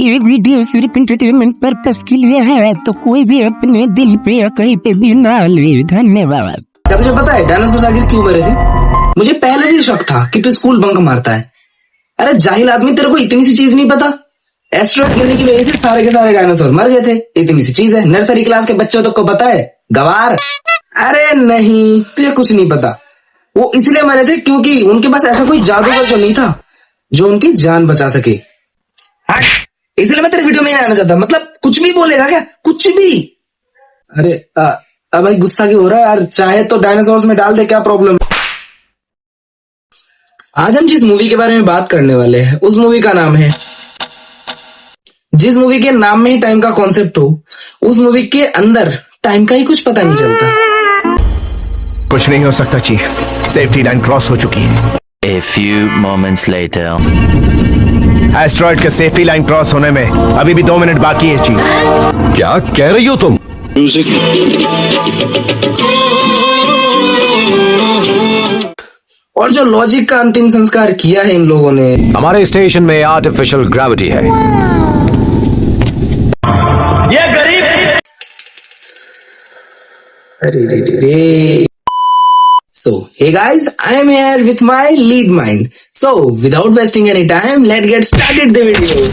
ये वीडियो सिर्फ entertainment purpose के लिए है, तो कोई भी अपने दिल पे या कहीं पे भी ना ले। धन्यवाद। क्या तुझे पता है डायनासोर आखिर क्यों मरे थे? मुझे पहले से शक था कि तू स्कूल बंक मारता है। अरे जाहिल आदमी, तेरे को इतनी सी चीज नहीं पता? एस्ट्रॉइड गिरने की वजह से सारे के सारे डायनासोर मर गए थे। इतनी सी चीज है, नर्सरी क्लास के बच्चों तक को पता है। गवार। अरे नहीं, तुझे कुछ नहीं पता। वो इसलिए मरे थे क्योंकि उनके पास ऐसा कोई जादूगर जो नहीं था जो उनकी जान बचा सके। हट, इसलिए मैं तेरे वीडियो में नहीं आना चाहता। मतलब कुछ भी बोलेगा क्या? कुछ भी। अरे अब भाई गुस्सा क्यों हो रहा है यार? चाहे तो डायनासोर्स में डाल दे, क्या प्रॉब्लम? आज हम जिस मूवी के बारे में बात करने वाले हैं उस मूवी का नाम है, जिस मूवी के नाम में ही टाइम का कॉन्सेप्ट हो, उस मूवी के अंदर टाइम का ही कुछ पता नहीं चलता। कुछ नहीं हो सकता चीफ, सेफ्टी लाइन क्रॉस हो चुकी है। A few moments later. Asteroid के सेफ्टी लाइन क्रॉस होने में अभी भी 2 मिनट बाकी है चीफ। क्या कह रही हो तुम? म्यूजिक। और जो लॉजिक का अंतिम संस्कार किया है इन लोगों ने। हमारे स्टेशन में आर्टिफिशियल ग्रेविटी है। ये गरीब। अरे So, hey guys, I am here with my lead mind. So, without wasting any time, let's get started the video.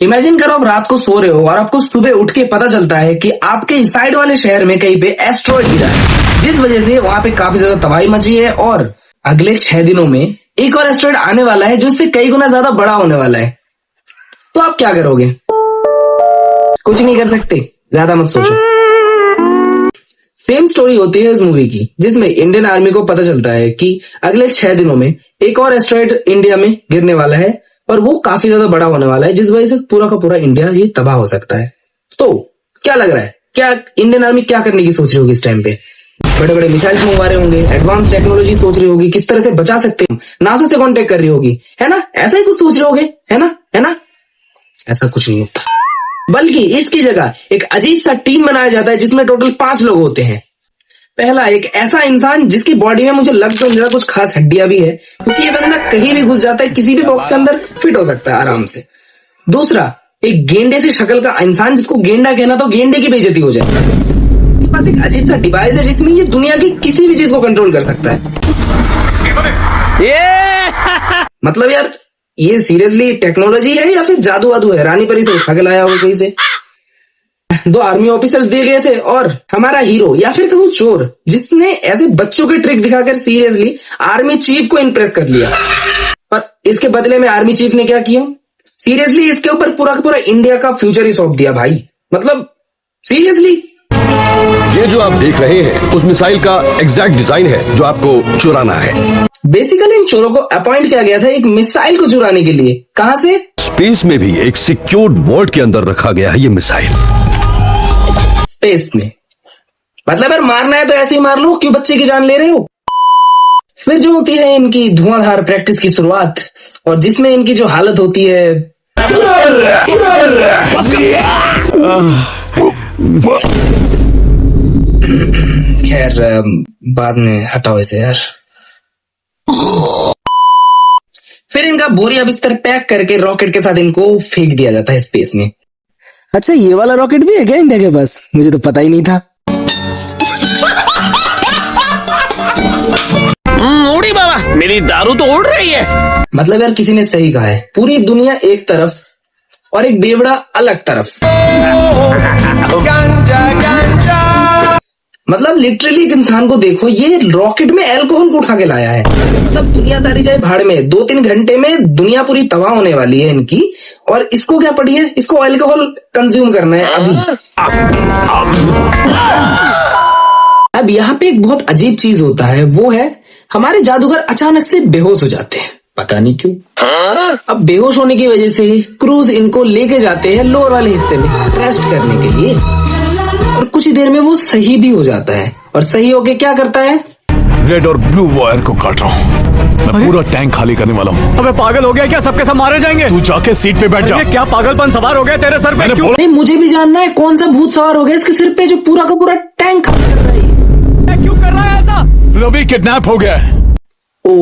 Imagine करो आप रात को सो रहे हो और आपको सुबह उठ के पता चलता है कि आपके साइड वाले शहर में कहीं पे एस्ट्रॉइड गिरा है, जिस वजह से वहां पे काफी ज्यादा तबाही मची है और अगले 6 दिनों में एक और एस्ट्रॉइड आने वाला है जो इससे कई गुना ज्यादा बड़ा होने वाला है। तो आप क्या करोगे? कुछ नहीं कर सकते, ज्यादा मत सोचो। सेम स्टोरी होती है इस मूवी की, जिसमें इंडियन आर्मी को पता चलता है कि अगले 6 दिनों में एक और एस्ट्रॉइड इंडिया में गिरने वाला है और वो काफी ज्यादा बड़ा होने वाला है, जिस वजह से पूरा का पूरा इंडिया ही तबाह हो सकता है। तो क्या लग रहा है, क्या इंडियन आर्मी क्या करने की सोच रही होगी इस टाइम पे? बड़े बड़े मिसाइल्स मंगवा रहे होंगे, एडवांस टेक्नोलॉजी सोच रही होगी, किस तरह से बचा सकते हैं, नासा से कॉन्टेक्ट कर रही होगी, है ना? ऐसा ही कुछ सोच रहे होगे, है ना? है ना? ऐसा कुछ नहीं होता, बल्कि इसकी जगह एक अजीब सा टीम बनाया जाता है जिसमें टोटल 5 लोग होते हैं। पहला, एक ऐसा इंसान जिसकी बॉडी में मुझे लग तो नहीं रहा कुछ खास हड्डियां भी है, क्योंकि ये बंदा कहीं भी घुस जाता है, किसी भी बॉक्स के अंदर फिट हो सकता है आराम से। दूसरा, एक गेंडे से शक्ल का इंसान जिसको गेंडा कहना तो गेंडे की बेइज्जती हो जाए। इसके पास एक अजीब सा डिवाइस है जिसमें ये दुनिया की किसी भी चीज को कंट्रोल कर सकता है। मतलब यार, ये सीरियसली टेक्नोलॉजी है या फिर जादू वादू है? रानी परी से उठा के लाया होगा कहीं से। 2 आर्मी ऑफिसर्स दिए गए थे और हमारा हीरो या फिर कहूँ चोर, जिसने ऐसे बच्चों के ट्रिक दिखाकर सीरियसली आर्मी चीफ को इम्प्रेस कर लिया। और इसके बदले में आर्मी चीफ ने क्या किया? सीरियसली इसके ऊपर पूरा का पूरा इंडिया का फ्यूचर ही सौंप दिया भाई। मतलब सीरियसली। ये जो आप देख रहे हैं उस मिसाइल का एग्जैक्ट डिजाइन है जो आपको चुराना है। बेसिकली इन चोरों को अपॉइंट किया गया था एक मिसाइल को चुराने के लिए। कहां से? स्पेस में भी एक सिक्योर्ड वॉल्ट के अंदर रखा गया है ये मिसाइल। स्पेस में? मतलब यार मारना है तो ऐसे ही मार लो, क्यों बच्चे की जान ले रहे हो? फिर जो होती है इनकी धुआंधार प्रैक्टिस की शुरुआत, और जिसमें इनकी जो हालत होती है, खैर बाद में हटाओ इसे यार। फिर इनका बोरिया बिस्तर पैक करके रॉकेट के साथ इनको फेंक दिया जाता है स्पेस में। अच्छा, ये वाला रॉकेट भी है क्या इंडिया के पास? मुझे तो पता ही नहीं था। उड़ी बाबा, मेरी दारू तो उड़ रही है। मतलब यार किसी ने सही कहा है, पूरी दुनिया एक तरफ और एक बेवड़ा अलग तरफ। मतलब लिटरली एक इंसान को देखो, ये रॉकेट में अल्कोहल को उठा के लाया है। मतलब दुनियादारी जाए भाड़ में, 2-3 घंटे में दुनिया पूरी तबाह होने वाली है इनकी, और इसको क्या पड़ी है? इसको अल्कोहल कंज्यूम करना है अभी। अब यहाँ पे एक बहुत अजीब चीज होता है, वो है हमारे जादूगर अचानक से बेहोश हो जाते हैं, पता नहीं क्यों। अब बेहोश होने की वजह से क्रूज इनको लेके जाते हैं लोअर वाले हिस्से में रेस्ट करने के लिए, और कुछ ही देर में वो सही भी हो जाता है। और सही होके क्या करता है? रेड और ब्लू वायर को काट रहा हूँ। मैं पूरा टैंक खाली करने वाला हूँ। अबे पागल हो गया क्या? सबके सब मारे जाएंगे। तू जाके सीट पे बैठ जा। क्या पागलपन सवार हो गया तेरे सर पे? नहीं, मुझे भी जानना है कौन सा भूत सवार हो गया इसके सिर पे जो पूरा का पूरा टैंक खाली कर रहा है। क्यों कर रहा है ऐसा? रवि किडनैप हो गया है। ओ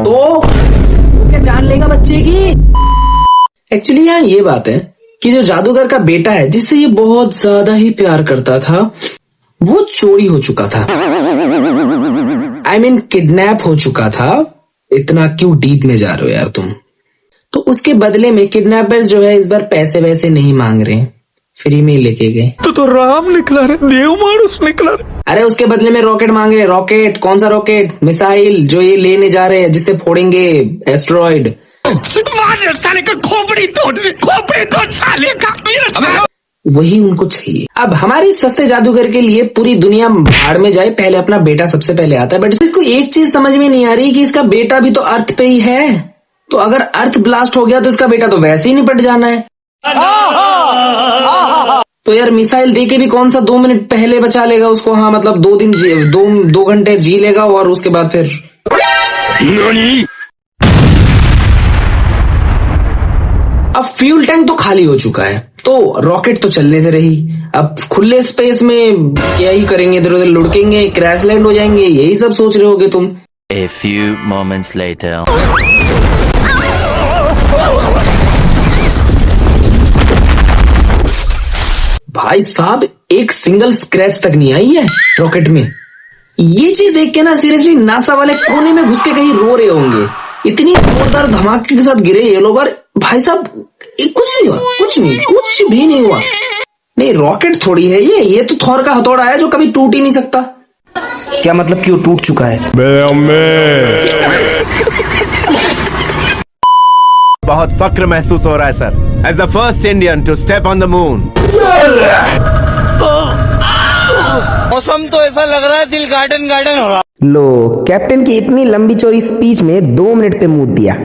तो वो क्या जान लेगा बच्चे की? एक्चुअली यहाँ ये बात है कि जो जादूगर का बेटा है जिससे ये बहुत ज्यादा ही प्यार करता था वो चोरी हो चुका था। I mean किडनैप हो चुका था। इतना क्यों डीप में जा रहे हो यार तुम? तो उसके बदले में किडनैपर्स जो है इस बार पैसे वैसे नहीं मांग रहे, फ्री में ही लेके गए। तो राम निकला रे, देव मानुस निकला रे। अरे उसके बदले में रॉकेट मांगे। रॉकेट? कौन सा रॉकेट? मिसाइल जो ये लेने जा रहे हैं जिससे फोड़ेंगे एस्ट्रॉइड। साले का खोपड़ी तोड़ साले का। वही उनको चाहिए। अब हमारे सस्ते जादूगर के लिए पूरी दुनिया भाड़ में जाए, पहले अपना बेटा सबसे पहले आता है। बट इसको एक चीज समझ में नहीं आ रही कि इसका बेटा भी तो अर्थ पे ही है। तो अगर अर्थ ब्लास्ट हो गया तो इसका बेटा तो वैसे ही निपट जाना है। तो यार मिसाइल दे के भी कौन सा 2 मिनट पहले बचा लेगा उसको? हाँ मतलब 2 घंटे जी लेगा और उसके बाद फिर अब फ्यूल टैंक तो खाली हो चुका है तो रॉकेट तो चलने से रही। अब खुले स्पेस में क्या ही करेंगे? इधर उधर लुढ़केंगे, क्रैश लैंड हो जाएंगे, यही सब सोच रहे होगे तुम। A few moments later. भाई साहब एक सिंगल स्क्रैच तक नहीं आई है रॉकेट में। ये चीज देख के ना सीरियसली नासा वाले कोने में घुस के कहीं रो रहे होंगे। इतनी जोरदार धमाके के साथ गिरे ये लोग और भाई साहब कुछ नहीं हुआ, कुछ भी नहीं हुआ। नहीं रॉकेट थोड़ी है ये तो थॉर का हथौड़ा है जो कभी टूट ही नहीं सकता। क्या मतलब क्यों टूट चुका है? बहुत फक्र महसूस हो रहा है sir, as the first Indian to step on the moon. मौसम तो ऐसा लग रहा है दिल गार्डन हो रहा। लो कैप्टन की इतनी लंबी चौड़ी स्पीच में 2 मिनट पे मूड दिया।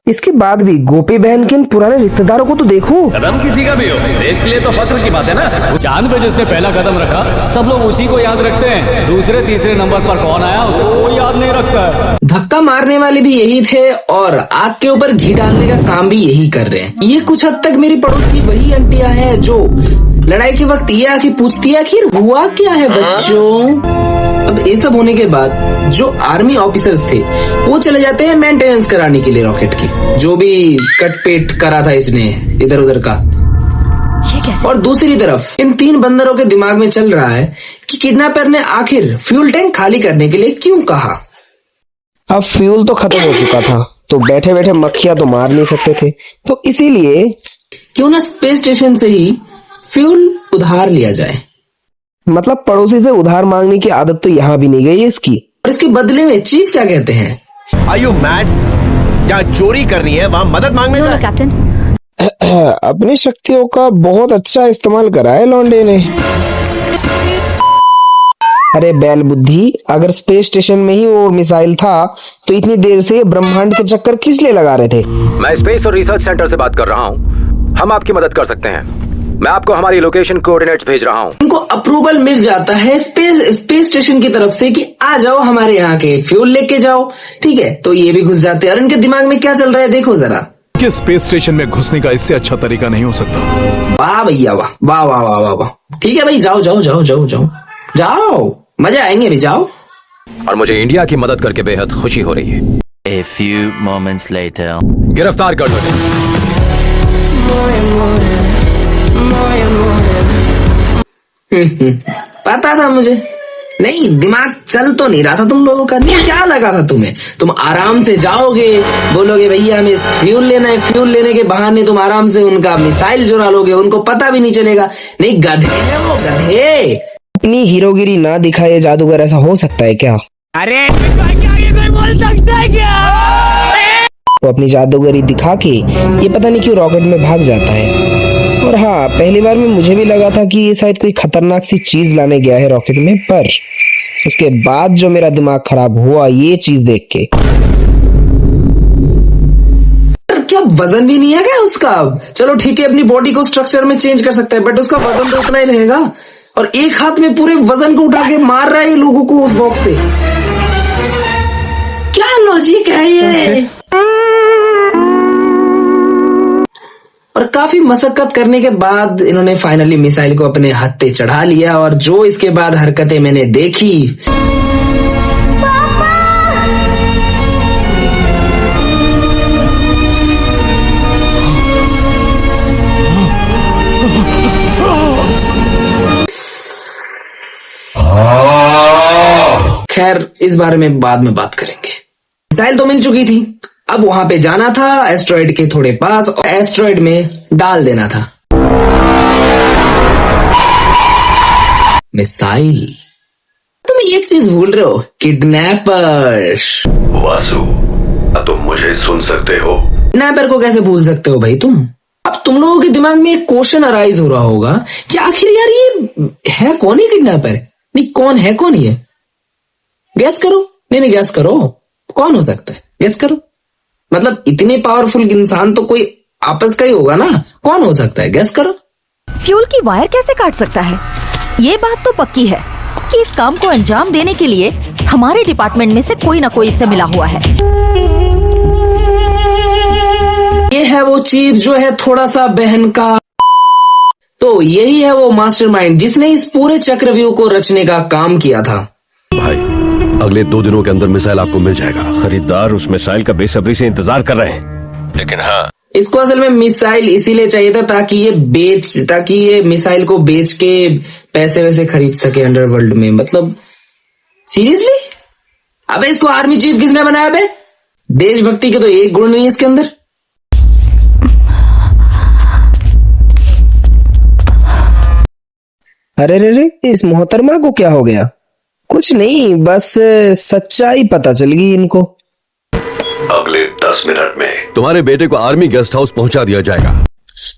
इसके बाद भी गोपी बहन के इन पुराने रिश्तेदारों को तो देखो। कदम किसी का भी हो, देश के लिए तो फख्र की बात है ना। चांद पे जिसने पहला कदम रखा सब लोग उसी को याद रखते हैं। दूसरे तीसरे नंबर पर कौन आया उसे कोई याद नहीं रखता है। धक्का मारने वाले भी यही थे और आग के ऊपर घी डालने का काम भी यही कर रहे हैं। ये कुछ हद तक मेरी पड़ोस की वही आंटियां हैं जो लड़ाई के वक्त ये आके पूछती है आखिर हुआ क्या है बच्चों। अब ये सब होने के बाद जो आर्मी ऑफिसर्स थे वो चले जाते हैं मेंटेनेंस कराने के लिए रॉकेट की, जो भी कटपेट करा था इसने इधर उधर का। और दूसरी तरफ इन 3 बंदरों के दिमाग में चल रहा है कि किडनैपर ने आखिर फ्यूल टैंक खाली करने के लिए क्यों कहा। अब फ्यूल तो खत्म हो चुका था तो बैठे बैठे मक्खियां तो मार नहीं सकते थे, तो इसीलिए क्यों ना स्पेस स्टेशन से ही फ्यूल उधार लिया जाए। मतलब पड़ोसी से उधार मांगने की आदत तो यहाँ भी नहीं गई है इसकी। और इसके बदले में चीफ क्या कहते हैं? Are you mad? क्या चोरी करनी है वहाँ मदद मांगने नो जाए? कैप्टन। अपनी शक्तियों का बहुत अच्छा इस्तेमाल करा है लौंडे ने। अरे बैल बुद्धि, अगर स्पेस स्टेशन में ही वो मिसाइल था तो इतनी देर से ब्रह्मांड के चक्कर किस लिए लगा रहे थे? मैं स्पेस और रिसर्च सेंटर से बात कर रहा हूँ, हम आपकी मदद कर सकते हैं। मैं आपको हमारी लोकेशन कोऑर्डिनेट्स भेज रहा हूँ। इनको अप्रूवल मिल जाता है स्पेस स्टेशन की तरफ से कि आ जाओ हमारे यहाँ के फ्यूल लेके जाओ। ठीक है तो ये भी घुस जाते हैं और इनके दिमाग में क्या चल रहा है देखो जरा। कि स्पेस स्टेशन में घुसने का इससे अच्छा तरीका नहीं हो सकता। वाह भैया वाह वाह वाह वाह वाह वाह। ठीक है भाई जाओ जाओ जाओ जाओ जाओ जाओ, मजा आएंगे भी, जाओ। और मुझे इंडिया की मदद करके बेहद खुशी हो रही है। A few moments later. गिरफ्तार कर लो। पता था मुझे। नहीं दिमाग चल तो नहीं रहा था तुम लोगों का। नहीं क्या लगा था तुम्हें? तुम आराम से जाओगे, बोलोगे भैया हमें फ्यूल लेना है, फ्यूल लेने के बहाने तुम आराम से उनका मिसाइल चुरा लोगे, उनको पता भी नहीं चलेगा। नहीं गधे हैं वो, गधे। अपनी हीरोगिरी ना दिखाए जादूगर, ऐसा हो सकता है क्या? अरे कोई बोल सकता है क्या? वो अपनी जादूगरी दिखा के ये पता नहीं क्यों रॉकेट में भाग जाता है। और हाँ, पहली बार में मुझे भी लगा था कि ये शायद कोई खतरनाक सी चीज लाने गया है रॉकेट में, पर उसके बाद जो मेरा दिमाग खराब हुआ ये चीज देख के। क्या वजन भी नहीं है क्या उसका? चलो ठीक है अपनी बॉडी को स्ट्रक्चर में चेंज कर सकता है बट उसका वजन तो उतना ही रहेगा। और एक हाथ में पूरे वजन को उठा के मार रहा है ये लोगों को उस बॉक्स से। क्या लॉजिक है ये? और काफी मशक्कत करने के बाद इन्होंने फाइनली मिसाइल को अपने हत्थे चढ़ा लिया। और जो इसके बाद हरकतें मैंने देखी, खैर इस बारे में बाद में बात करेंगे। मिसाइल तो मिल चुकी थी, अब वहां पे जाना था एस्ट्रॉइड के थोड़े पास और एस्ट्रॉइड में डाल देना था मिसाइल। तुम एक चीज भूल रहे हो, किडनैपर। वासु, तुम मुझे सुन सकते हो? किडनैपर को कैसे भूल सकते हो भाई तुम? अब तुम लोगों के दिमाग में एक क्वेश्चन अराइज हो रहा होगा कि आखिर यार ये है कौन है किडनैपर? नहीं, कौन है, कौन ये? गैस करो। नहीं गैस करो, कौन हो सकता है? गैस करो। मतलब इतने पावरफुल इंसान तो कोई आपस का ही होगा ना, कौन हो सकता है? गैस करो। फ्यूल की वायर कैसे काट सकता है? ये बात तो पक्की है कि इस काम को अंजाम देने के लिए हमारे डिपार्टमेंट में से कोई ना कोई इससे मिला हुआ है। ये है वो चीफ जो है थोड़ा सा बहन का, तो यही है वो मास्टरमाइंड जिसने इस पूरे चक्रव्यूह को रचने का काम किया था। भाई, अगले 2 दिनों के अंदर मिसाइल आपको मिल जाएगा। खरीदार उस मिसाइल का बेसब्री से इंतजार कर रहे हैं। लेकिन हाँ, इसको असल में मिसाइल इसीलिए चाहिए था ताकि ये मिसाइल को बेच के पैसे वैसे खरीद सके अंडरवर्ल्ड में। मतलब सीरियसली? अबे इसको आर्मी चीफ किसने बनाया बे? देशभक्ति के तो एक गुण नहीं है इसके अंदर। अरे रे, इस मोहतरमा को क्या हो गया? कुछ नहीं, बस सच्चाई पता चल गई इनको। अगले 10 मिनट में तुम्हारे बेटे को आर्मी गेस्ट हाउस पहुंचा दिया जाएगा।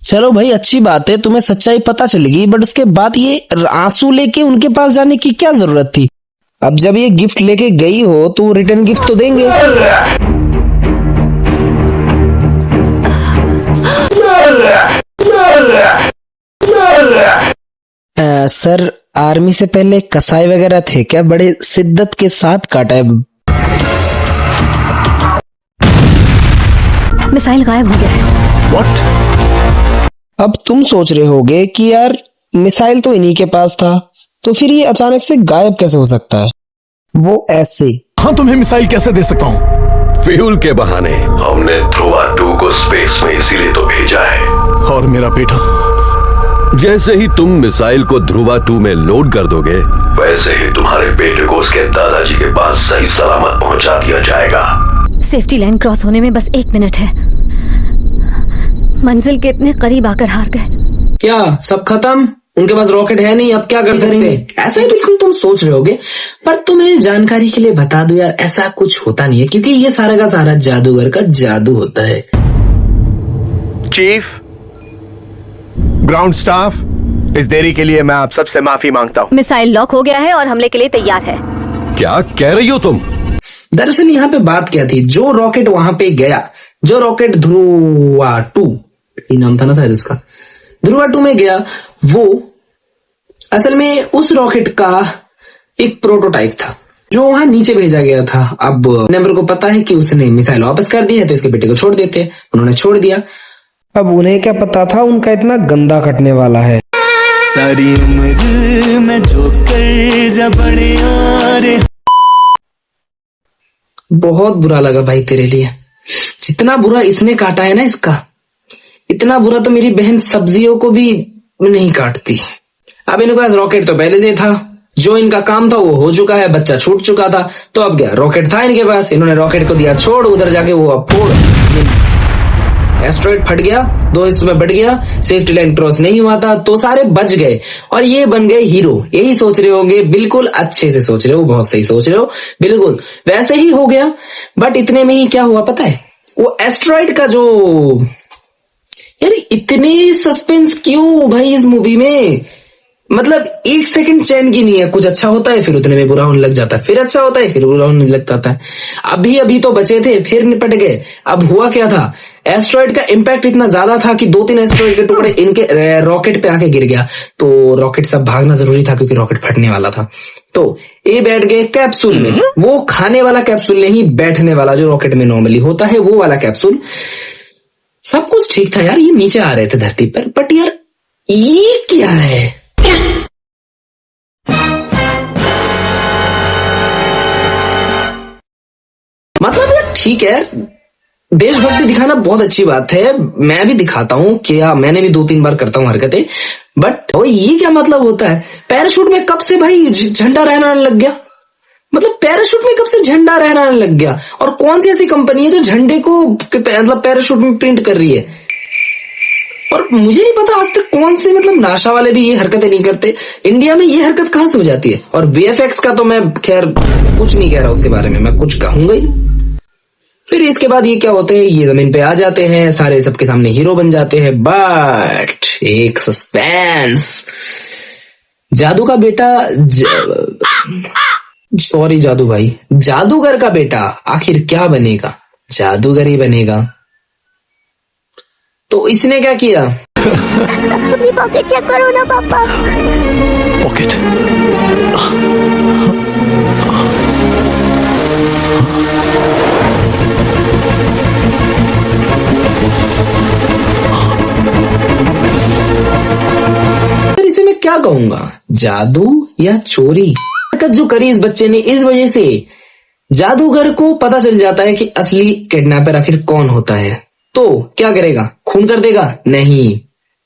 चलो भाई, अच्छी बात है, तुम्हें सच्चाई पता चलेगी, बट उसके बाद ये आंसू लेके उनके पास जाने की क्या जरूरत थी? अब जब ये गिफ्ट लेके गई हो तो रिटर्न गिफ्ट तो देंगे। सर, आर्मी से पहले कसाई वगैरह थे क्या? बड़े शिद्दत के साथ काटा है। मिसाइल गायब हो गया है। व्हाट? अब तुम सोच रहे होगे कि यार मिसाइल तो इन्हीं के पास था, तो फिर ये अचानक से गायब कैसे हो सकता है? वो ऐसे। हाँ, तुम्हें मिसाइल कैसे दे सकता हूँ? फ्यूल के बहाने। हमने ध्रुवा 2 को स्पेस में इसीलिए तो भेजा है। और मेरा बेटा? जैसे ही तुम मिसाइल को ध्रुवा 2 में लोड कर दोगे, वैसे ही तुम्हारे बेटे को उसके दादाजी के पास सही सलामत पहुंचा दिया जाएगा। सेफ्टी लाइन क्रॉस होने में बस 1 मिनट है। मंजिल के इतने करीब आकर हार गए। क्या सब खत्म? उनके पास रॉकेट है नहीं, अब क्या कर सकते? ऐसा ही बिल्कुल तुम सोच रहे होगे, पर तुम्हें जानकारी के लिए बता दूं यार, ऐसा कुछ होता नहीं है, क्योंकि ये सारा का सारा जादूगर का जादू होता है। चीफ, ग्राउंड स्टाफ, इस देरी के लिए मैं आप सबसे माफी मांगता हूँ। मिसाइल लॉक हो गया है और हमले के लिए तैयार है। क्या कह रही हो तुम? दरअसल यहाँ पे बात क्या थी, जो रॉकेट वहां पे गया, जो रॉकेट ध्रुवा 2, ये नाम था ना शायद उसका, ध्रुवा 2 में गया, वो असल में उस रॉकेट का एक प्रोटोटाइप था जो वहां नीचे भेजा गया था। अब नंबर को पता है कि उसने मिसाइल वापस कर दी है, तो इसके बेटे को छोड़ देते। उन्होंने छोड़ दिया। अब उन्हें क्या पता था उनका इतना गंदा कटने वाला है। सारी उम्र में जो कर्जा बड़े यारे। बहुत बुरा लगा भाई तेरे लिए, जितना बुरा इसने काटा है ना इसका, इतना बुरा तो मेरी बहन सब्जियों को भी नहीं काटती। अब इनके पास रॉकेट तो पहले से था, जो इनका काम था वो हो चुका है, बच्चा छूट चुका था, तो अब क्या, रॉकेट था इनके पास, इन्होंने रॉकेट को दिया छोड़, उधर जाके वो अब फोड़, एस्ट्रॉइड फट गया, 2 हिस्सों में बढ़ गया, सेफ्टी लाइन क्रॉस नहीं हुआ था, तो सारे बच गए और ये बन गए हीरो। यही सोच रहे होंगे, बिल्कुल अच्छे से सोच रहे हो, बहुत सही सोच रहे हो, बिल्कुल वैसे ही हो गया। बट इतने में ही क्या हुआ पता है, वो एस्ट्रॉइड का जो, यार इतनी सस्पेंस क्यों भाई इस मूवी में? मतलब 1 सेकंड चैन की नहीं है, कुछ अच्छा होता है फिर उतने में बुरा होने लग जाता है, फिर अच्छा होता है फिर बुरा होने लग जाता है। अभी तो बचे थे, फिर निपट गए। अब हुआ क्या था, एस्ट्रॉइड का इम्पैक्ट इतना ज्यादा था कि 2-3 एस्ट्रॉइड के टुकड़े इनके रॉकेट पे आके गिर गया, तो रॉकेट सब भागना जरूरी था क्योंकि रॉकेट फटने वाला था। तो ये बैठ गए कैप्सूल में, वो खाने वाला कैप्सूल नहीं, बैठने वाला जो रॉकेट में नॉर्मली होता है वो वाला कैप्सूल। सब कुछ ठीक था यार, ये नीचे आ रहे थे धरती पर, बट यार ये क्या है? मतलब यार ठीक है, देशभक्ति दिखाना बहुत अच्छी बात है, मैं भी दिखाता हूँ, क्या मैंने भी 2-3 बार करता हूँ हरकतें, बट ये क्या मतलब होता है? पैराशूट में कब से भाई झंडा रहना लग गया? मतलब पैराशूट में कब से झंडा रहना लग गया? और कौन सी ऐसी कंपनी है जो झंडे को मतलब पैराशूट में प्रिंट कर रही है? और मुझे नहीं पता आज तक कौन से मतलब नाशा वाले भी ये हरकतें नहीं करते। इंडिया में ये हरकत कहां से हो जाती है? और VFX का तो मैं खैर कुछ नहीं कह रहा, उसके बारे में मैं कुछ कहूंगा ही। फिर इसके बाद ये क्या होते हैं, ये जमीन पे आ जाते हैं, सारे सबके सामने हीरो बन जाते हैं, बट एक सस्पेंस। जादू का बेटा सॉरी जादू भाई, जादूगर का बेटा आखिर क्या बनेगा? जादूगर ही बनेगा। तो इसने क्या किया? अपनी पॉकेट चेक करो ना पापा। पॉकेट इसे मैं क्या कहूंगा, जादू या चोरी? हरकत जो करी इस बच्चे ने, इस वजह से जादूगर को पता चल जाता है कि असली किडनैपर आखिर कौन होता है। तो क्या करेगा? खून कर देगा? नहीं,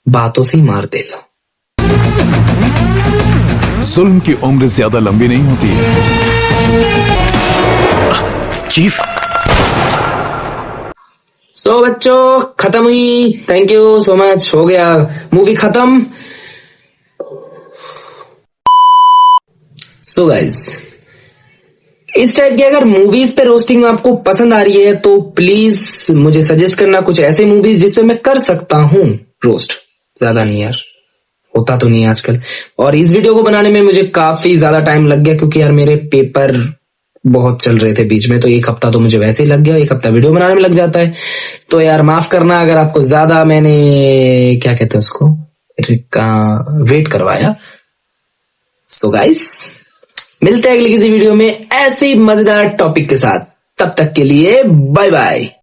बातों से ही मार देगा। जुल्म की उम्र ज्यादा लंबी नहीं होती है। चीफ। सो बच्चों खत्म हुई, थैंक यू सो मच, हो गया मूवी खत्म। सो गाइस, इस टाइप की अगर मूवीज पे रोस्टिंग आपको पसंद आ रही है तो प्लीज मुझे सजेस्ट करना कुछ ऐसे मूवीज जिसपे मैं कर सकता हूं रोस्ट। ज्यादा नहीं यार, होता तो नहीं आजकल। और इस वीडियो को बनाने में मुझे काफी ज्यादा टाइम लग गया, क्योंकि यार मेरे पेपर बहुत चल रहे थे बीच में, तो 1 हफ्ता तो मुझे वैसे ही लग गया, 1 हफ्ता वीडियो बनाने में लग जाता है। तो यार माफ करना अगर आपको ज्यादा मैंने क्या कहते हैं उसको वेट करवाया। सो गाइस, मिलते हैं अगली किसी वीडियो में ऐसे ही मजेदार टॉपिक के साथ। तब तक के लिए बाय बाय।